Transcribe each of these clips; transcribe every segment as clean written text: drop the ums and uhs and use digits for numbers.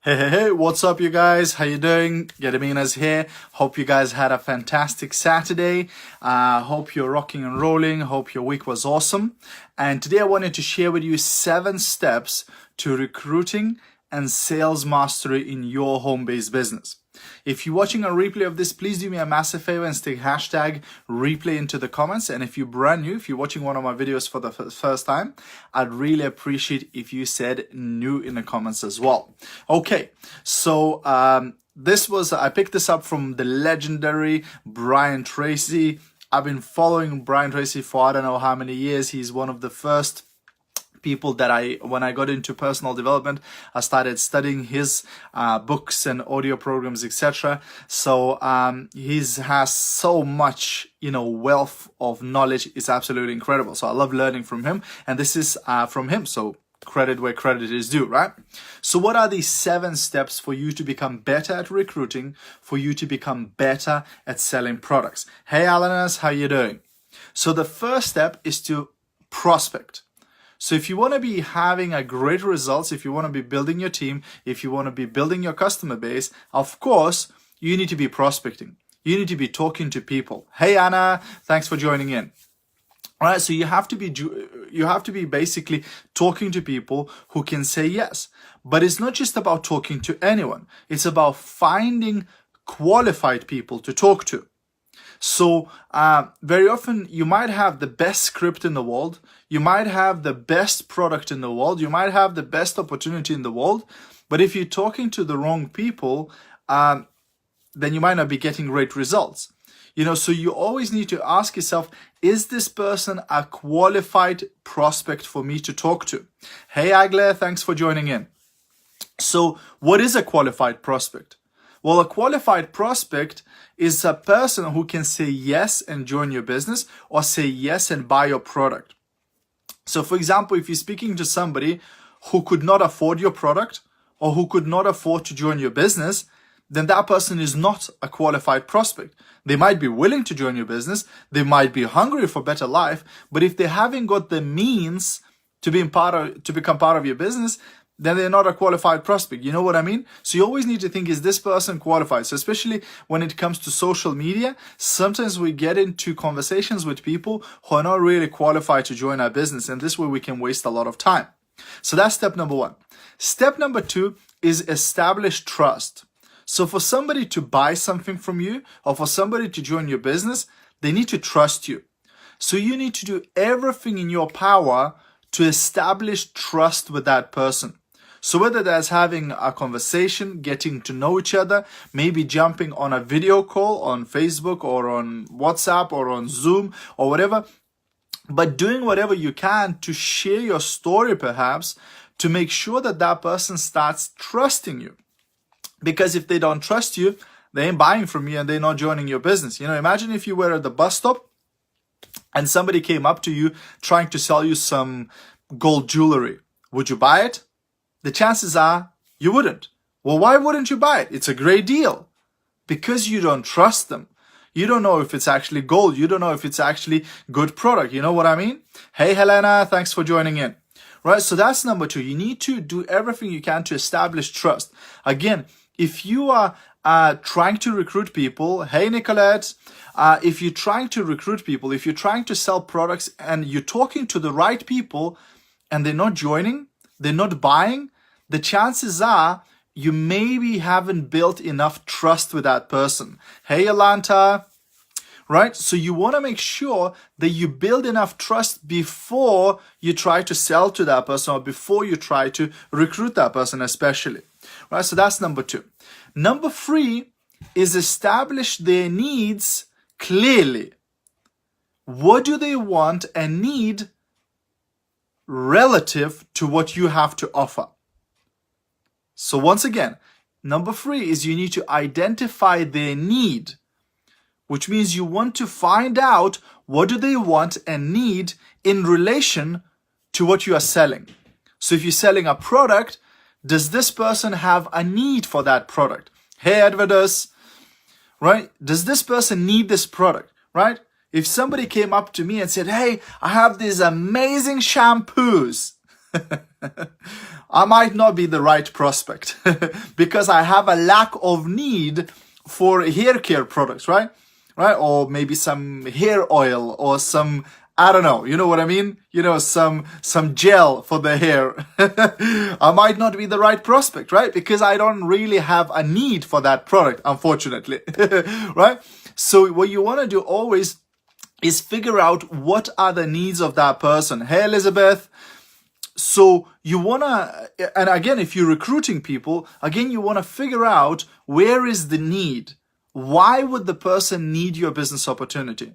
Hey, what's up, you guys? How you doing? Gediminas here. Hope you guys had a fantastic Saturday. Hope you're rocking and rolling. Hope your week was awesome. And today I wanted to share with you 7 steps to recruiting and sales mastery in your home-based business. If you're watching a replay of this, please do me a massive favor and stick hashtag replay into the comments. And if you're brand new, if you're watching one of my videos for the first time, I'd really appreciate if you said new in the comments as well. Okay, so I picked this up from the legendary Brian Tracy. I've been following Brian Tracy for I don't know how many years. He's one of the first people that when I got into personal development, I started studying his books and audio programs, etc. So he has so much, wealth of knowledge. It's absolutely incredible. So I love learning from him, and this is from him. So credit where credit is due, right? So what are these 7 steps for you to become better at recruiting, for you to become better at selling products? Hey, Alanas, how you doing? So the first step is to prospect. So if you want to be having a great results, if you want to be building your team, if you want to be building your customer base, of course, you need to be prospecting. You need to be talking to people. Hey, Anna, thanks for joining in. All right, so you have to be basically talking to people who can say yes. But it's not just about talking to anyone. It's about finding qualified people to talk to. So very often you might have the best script in the world, you might have the best product in the world, you might have the best opportunity in the world, but if you're talking to the wrong people, then you might not be getting great results. So you always need to ask yourself, is this person a qualified prospect for me to talk to? Hey, Agle, thanks for joining in. So what is a qualified prospect? Well, a qualified prospect is a person who can say yes and join your business, or say yes and buy your product. So for example, if you're speaking to somebody who could not afford your product or who could not afford to join your business, then that person is not a qualified prospect. They might be willing to join your business, they might be hungry for better life, but if they haven't got the means to become part of your business, then they're not a qualified prospect. You know what I mean? So you always need to think, is this person qualified? So especially when it comes to social media, sometimes we get into conversations with people who are not really qualified to join our business, and this way we can waste a lot of time. So that's step number 1. Step number 2 is establish trust. So for somebody to buy something from you, or for somebody to join your business, they need to trust you. So you need to do everything in your power to establish trust with that person. So whether that's having a conversation, getting to know each other, maybe jumping on a video call on Facebook or on WhatsApp or on Zoom or whatever, but doing whatever you can to share your story perhaps, to make sure that that person starts trusting you. Because if they don't trust you, they ain't buying from you and they're not joining your business. Imagine if you were at the bus stop and somebody came up to you trying to sell you some gold jewelry. Would you buy it? The chances are you wouldn't. Well, why wouldn't you buy it? It's a great deal. Because you don't trust them. You don't know if it's actually gold. You don't know if it's actually good product. You know what I mean? Hey, Helena, thanks for joining in. Right, so that's number 2. You need to do everything you can to establish trust. Again, if you are trying to recruit people, hey, Nicolette, if you're trying to recruit people, if you're trying to sell products and you're talking to the right people and they're not joining, they're not buying, the chances are you maybe haven't built enough trust with that person. Hey, Alanta, right? So you want to make sure that you build enough trust before you try to sell to that person, or before you try to recruit that person especially, right? So that's number 2. Number 3 is establish their needs clearly. What do they want and need relative to what you have to offer? So once again, number 3 is you need to identify their need, which means you want to find out what do they want and need in relation to what you are selling. So if you're selling a product, does this person have a need for that product? Hey, Edwards, right? Does this person need this product, right? If somebody came up to me and said, hey, I have these amazing shampoos, I might not be the right prospect because I have a lack of need for hair care products, right? Right? Or maybe some hair oil or some, I don't know, you know what I mean? You know, some gel for the hair. I might not be the right prospect, right? Because I don't really have a need for that product, unfortunately, right? So what you want to do always is figure out what are the needs of that person. Hey, Elizabeth. So you want to, and again, if you're recruiting people, again, you want to figure out where is the need? Why would the person need your business opportunity?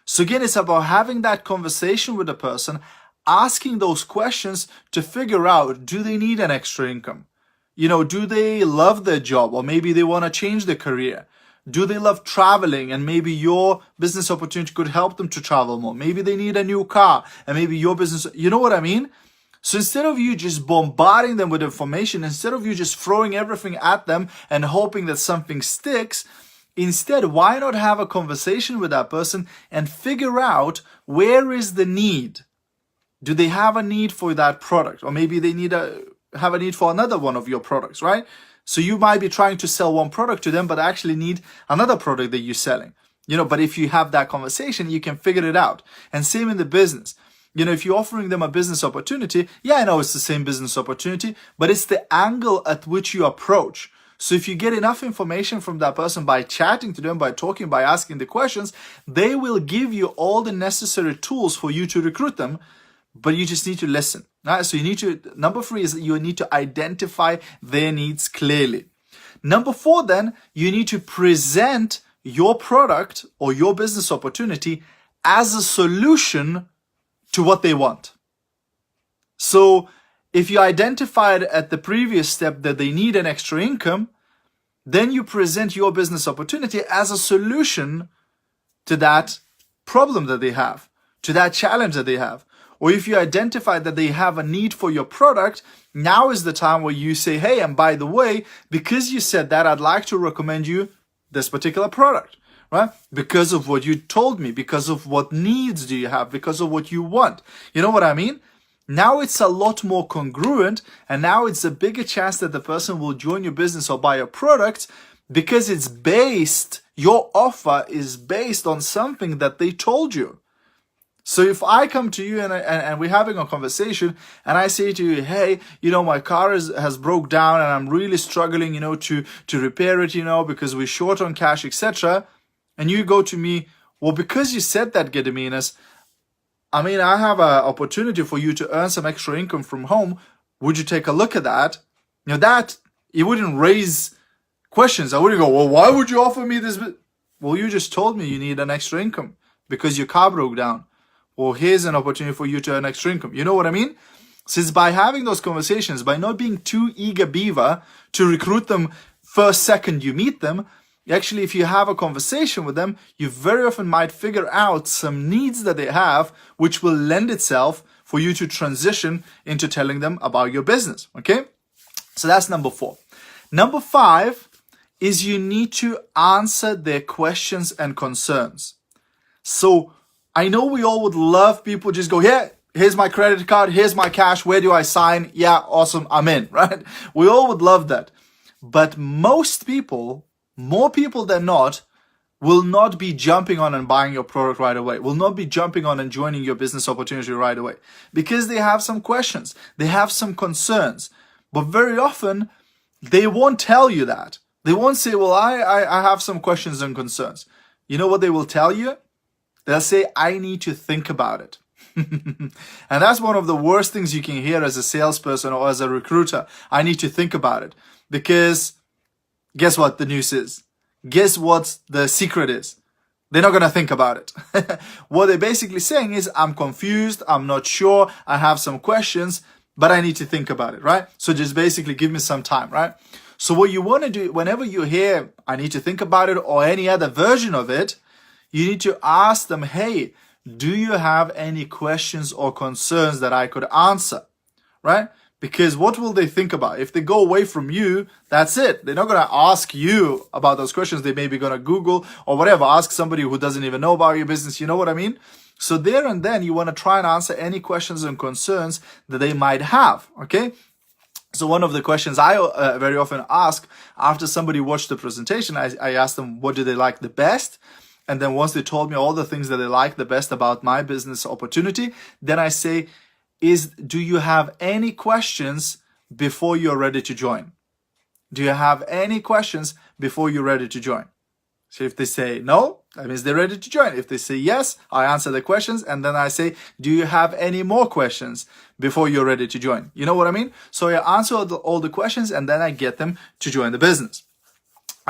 So again, it's about having that conversation with the person, asking those questions to figure out, do they need an extra income? You know, do they love their job, or maybe they want to change their career? Do they love traveling and maybe your business opportunity could help them to travel more? Maybe they need a new car and maybe your business, you know what I mean? So instead of you just bombarding them with information, instead of you just throwing everything at them and hoping that something sticks, instead, why not have a conversation with that person and figure out where is the need? Do they have a need for that product? Or maybe they have a need for another one of your products, right? So you might be trying to sell one product to them, but actually need another product that you're selling. You know, but if you have that conversation, you can figure it out. And same in the business. You know, if you're offering them a business opportunity, yeah, I know it's the same business opportunity, but it's the angle at which you approach. So if you get enough information from that person by chatting to them, by talking, by asking the questions, they will give you all the necessary tools for you to recruit them, but you just need to listen. Right? So you need to, number 3 is that you need to identify their needs clearly. Number 4, then, you need to present your product or your business opportunity as a solution to what they want. So if you identified at the previous step that they need an extra income, then you present your business opportunity as a solution to that problem that they have, to that challenge that they have. Or if you identify that they have a need for your product, now is the time where you say, hey, and by the way, because you said that, I'd like to recommend you this particular product. Right? Because of what you told me, because of what needs do you have, because of what you want. You know what I mean? Now it's a lot more congruent, and now it's a bigger chance that the person will join your business or buy your product because it's based, your offer is based on something that they told you. So if I come to you and we're having a conversation and I say to you, hey, you know, my car has broke down and I'm really struggling, you know, to repair it, you know, because we're short on cash, etc. And you go to me, well, because you said that, Gediminas, I mean, I have an opportunity for you to earn some extra income from home. Would you take a look at that? You know, that, it wouldn't raise questions. I wouldn't go, well, why would you offer me this? Well, you just told me you need an extra income because your car broke down. Well, here's an opportunity for you to earn extra income. You know what I mean? Since by having those conversations, by not being too eager beaver to recruit them first second you meet them, actually, if you have a conversation with them, you very often might figure out some needs that they have, which will lend itself for you to transition into telling them about your business. Okay? So that's number 4. Number 5 is you need to answer their questions and concerns. So I know we all would love people just go, yeah, here's my credit card, here's my cash, where do I sign? Yeah, awesome, I'm in, right? We all would love that. But most people, more people than not, will not be jumping on and buying your product right away, will not be jumping on and joining your business opportunity right away because they have some questions, they have some concerns. But very often, they won't tell you that. They won't say, well, I have some questions and concerns. You know what they will tell you? They'll say, I need to think about it. And that's one of the worst things you can hear as a salesperson or as a recruiter. I need to think about it. Because guess what the news is? Guess what the secret is? They're not going to think about it. What they're basically saying is, I'm confused, I'm not sure, I have some questions, but I need to think about it, right? So just basically give me some time, right? So what you want to do, whenever you hear, I need to think about it, or any other version of it, you need to ask them, hey, do you have any questions or concerns that I could answer, right? Because what will they think about? If they go away from you, that's it. They're not going to ask you about those questions. They may be going to Google or whatever, ask somebody who doesn't even know about your business. You know what I mean? So there and then you want to try and answer any questions and concerns that they might have, okay? So one of the questions I very often ask after somebody watched the presentation, I ask them, what do they like the best? And then once they told me all the things that they like the best about my business opportunity, then I say, do you have any questions before you're ready to join? Do you have any questions before you're ready to join? So if they say no, that means they're ready to join. If they say yes, I answer the questions, and then I say, do you have any more questions before you're ready to join? You know what I mean? So I answer all the questions, and then I get them to join the business.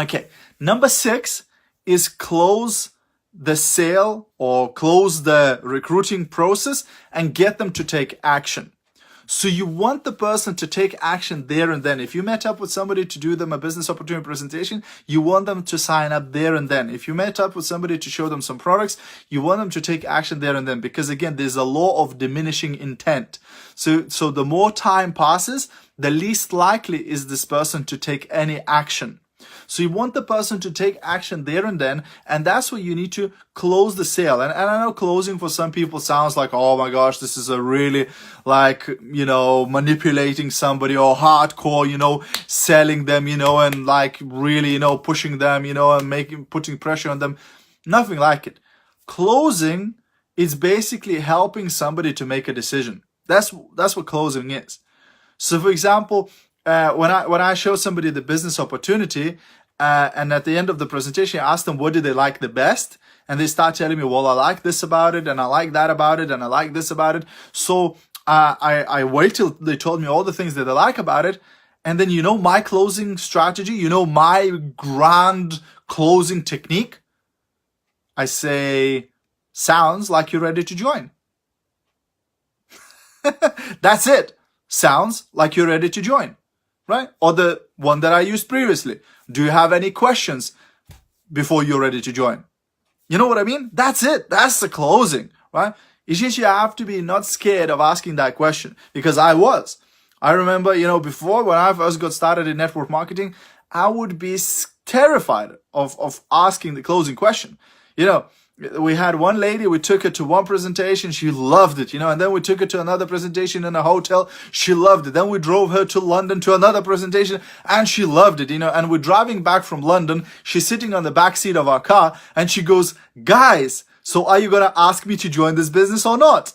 Okay, number 6 is close the sale or close the recruiting process and get them to take action. So you want the person to take action there and then. If you met up with somebody to do them a business opportunity presentation, you want them to sign up there and then. If you met up with somebody to show them some products, you want them to take action there and then. Because again, there's a law of diminishing intent. So the more time passes, the least likely is this person to take any action. So you want the person to take action there and then, and that's where you need to close the sale. And I know closing for some people sounds like, oh my gosh, this is a really like, manipulating somebody or hardcore, selling them, and like really, pushing them, and putting pressure on them. Nothing like it. Closing is basically helping somebody to make a decision. That's what closing is. So for example, when I show somebody the business opportunity, and at the end of the presentation, I ask them, what do they like the best? And they start telling me, well, I like this about it, and I like that about it, and I like this about it. So I wait till they told me all the things that they like about it. And then, my closing strategy, my grand closing technique. I say, sounds like you're ready to join. That's it. Sounds like you're ready to join. Right? Or the one that I used previously. Do you have any questions before you're ready to join? You know what I mean? That's it. That's the closing, right? It's just you have to be not scared of asking that question, because I was. I remember, before when I first got started in network marketing, I would be terrified of asking the closing question. We had one lady, we took her to one presentation, she loved it, and then we took her to another presentation in a hotel, she loved it. Then we drove her to London to another presentation, and she loved it, and we're driving back from London, she's sitting on the back seat of our car, and she goes, guys, so are you gonna ask me to join this business or not?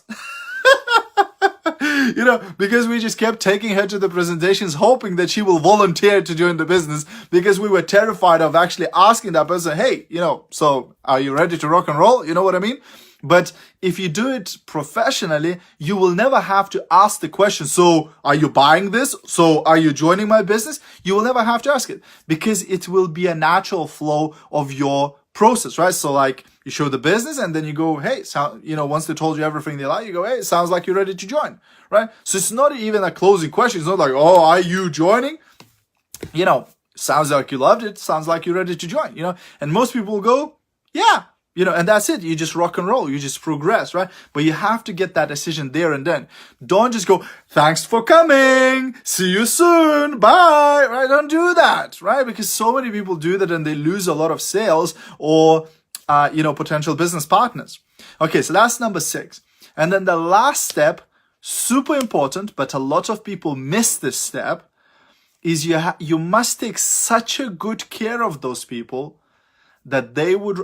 Because we just kept taking her to the presentations, hoping that she will volunteer to join the business, because we were terrified of actually asking that person, hey, so are you ready to rock and roll? You know what I mean? But if you do it professionally, you will never have to ask the question, so are you buying this? So are you joining my business? You will never have to ask it, because it will be a natural flow of your process, right? So like you show the business and then you go, hey, once they told you everything they like, you go, hey, it sounds like you're ready to join, right? So it's not even a closing question. It's not like, oh, are you joining? Sounds like you loved it. Sounds like you're ready to join, and most people will go, yeah, and that's it. You just rock and roll. You just progress, right? But you have to get that decision there and then. Don't just go, thanks for coming. See you soon. Bye. Right? Don't do that, right? Because so many people do that and they lose a lot of sales or, potential business partners. Okay. So that's number 6. And then the last step, super important, but a lot of people miss this step, is you must take such a good care of those people that they would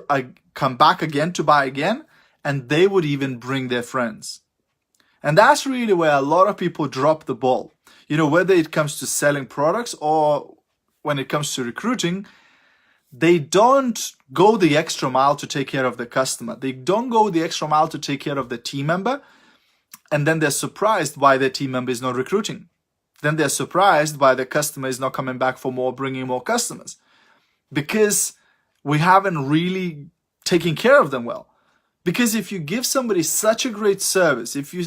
come back again to buy again, and they would even bring their friends. And that's really where a lot of people drop the ball. Whether it comes to selling products or when it comes to recruiting, they don't go the extra mile to take care of the customer. They don't go the extra mile to take care of the team member. And then they're surprised why their team member is not recruiting. Then they're surprised why the customer is not coming back for more, bringing more customers. Because we haven't really taken care of them well. Because if you give somebody such a great service, if you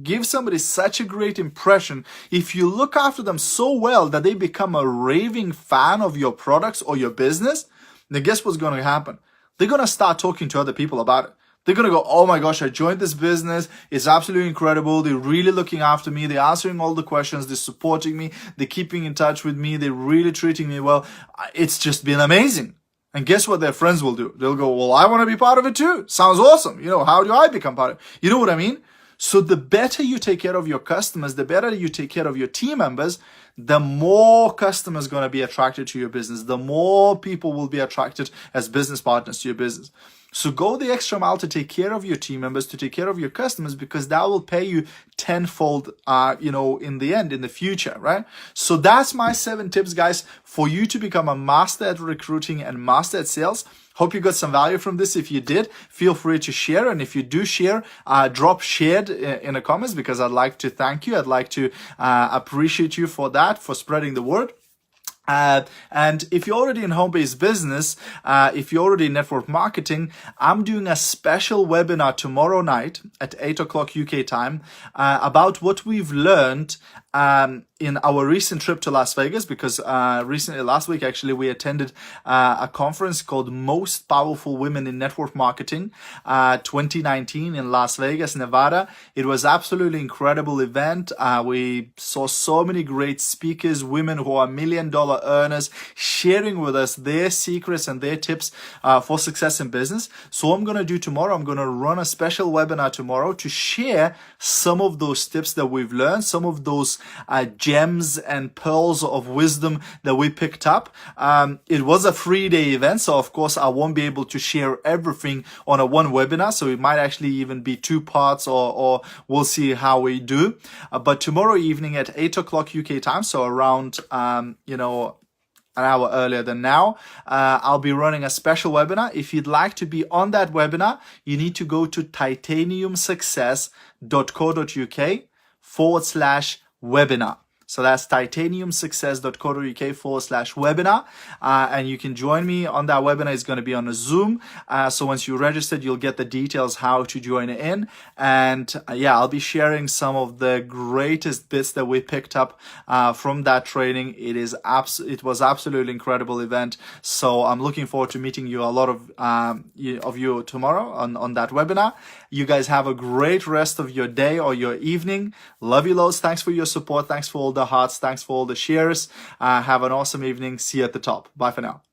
give somebody such a great impression, if you look after them so well that they become a raving fan of your products or your business, then guess what's going to happen? They're going to start talking to other people about it. They're going to go, oh my gosh, I joined this business. It's absolutely incredible. They're really looking after me. They're answering all the questions. They're supporting me. They're keeping in touch with me. They're really treating me well. It's just been amazing. And guess what their friends will do? They'll go, well, I want to be part of it too. Sounds awesome. How do I become part of it? You know what I mean? So the better you take care of your customers, the better you take care of your team members, the more customers going to be attracted to your business, the more people will be attracted as business partners to your business. So go the extra mile to take care of your team members, to take care of your customers, because that will pay you tenfold, in the end, in the future, right? So that's my 7 tips, guys, for you to become a master at recruiting and master at sales. Hope you got some value from this. If you did, feel free to share. And if you do share, drop shared in the comments, because I'd like to thank you. I'd like to appreciate you for that, for spreading the word. And if you're already in home-based business, if you're already in network marketing, I'm doing a special webinar tomorrow night at 8 o'clock UK time about what we've learned in our recent trip to Las Vegas, because recently, last week actually, we attended a conference called Most Powerful Women in Network Marketing 2019 in Las Vegas, Nevada. It was absolutely incredible event. We saw so many great speakers, women who are $1 million earners, sharing with us their secrets and their tips for success in business. So what I'm going to do tomorrow, I'm going to run a special webinar tomorrow to share some of those tips that we've learned, some of those gems and pearls of wisdom that we picked up. It was a 3-day event, so of course I won't be able to share everything on a one webinar, so it might actually even be 2 parts, or we'll see how we do. But tomorrow evening at 8 o'clock UK time, so around an hour earlier than now, I'll be running a special webinar. If you'd like to be on that webinar, you need to go to titaniumsuccess.co.uk/webinar. So that's titaniumsuccess.co.uk/webinar. And you can join me on that webinar. It's going to be on a Zoom. So once you're registered, you'll get the details how to join in. And I'll be sharing some of the greatest bits that we picked up from that training. It was absolutely incredible event. So I'm looking forward to meeting you, a lot of you tomorrow on that webinar. You guys have a great rest of your day or your evening. Love you loads. Thanks for your support. Thanks for all the hearts. Thanks for all the shares. Have an awesome evening. See you at the top. Bye for now.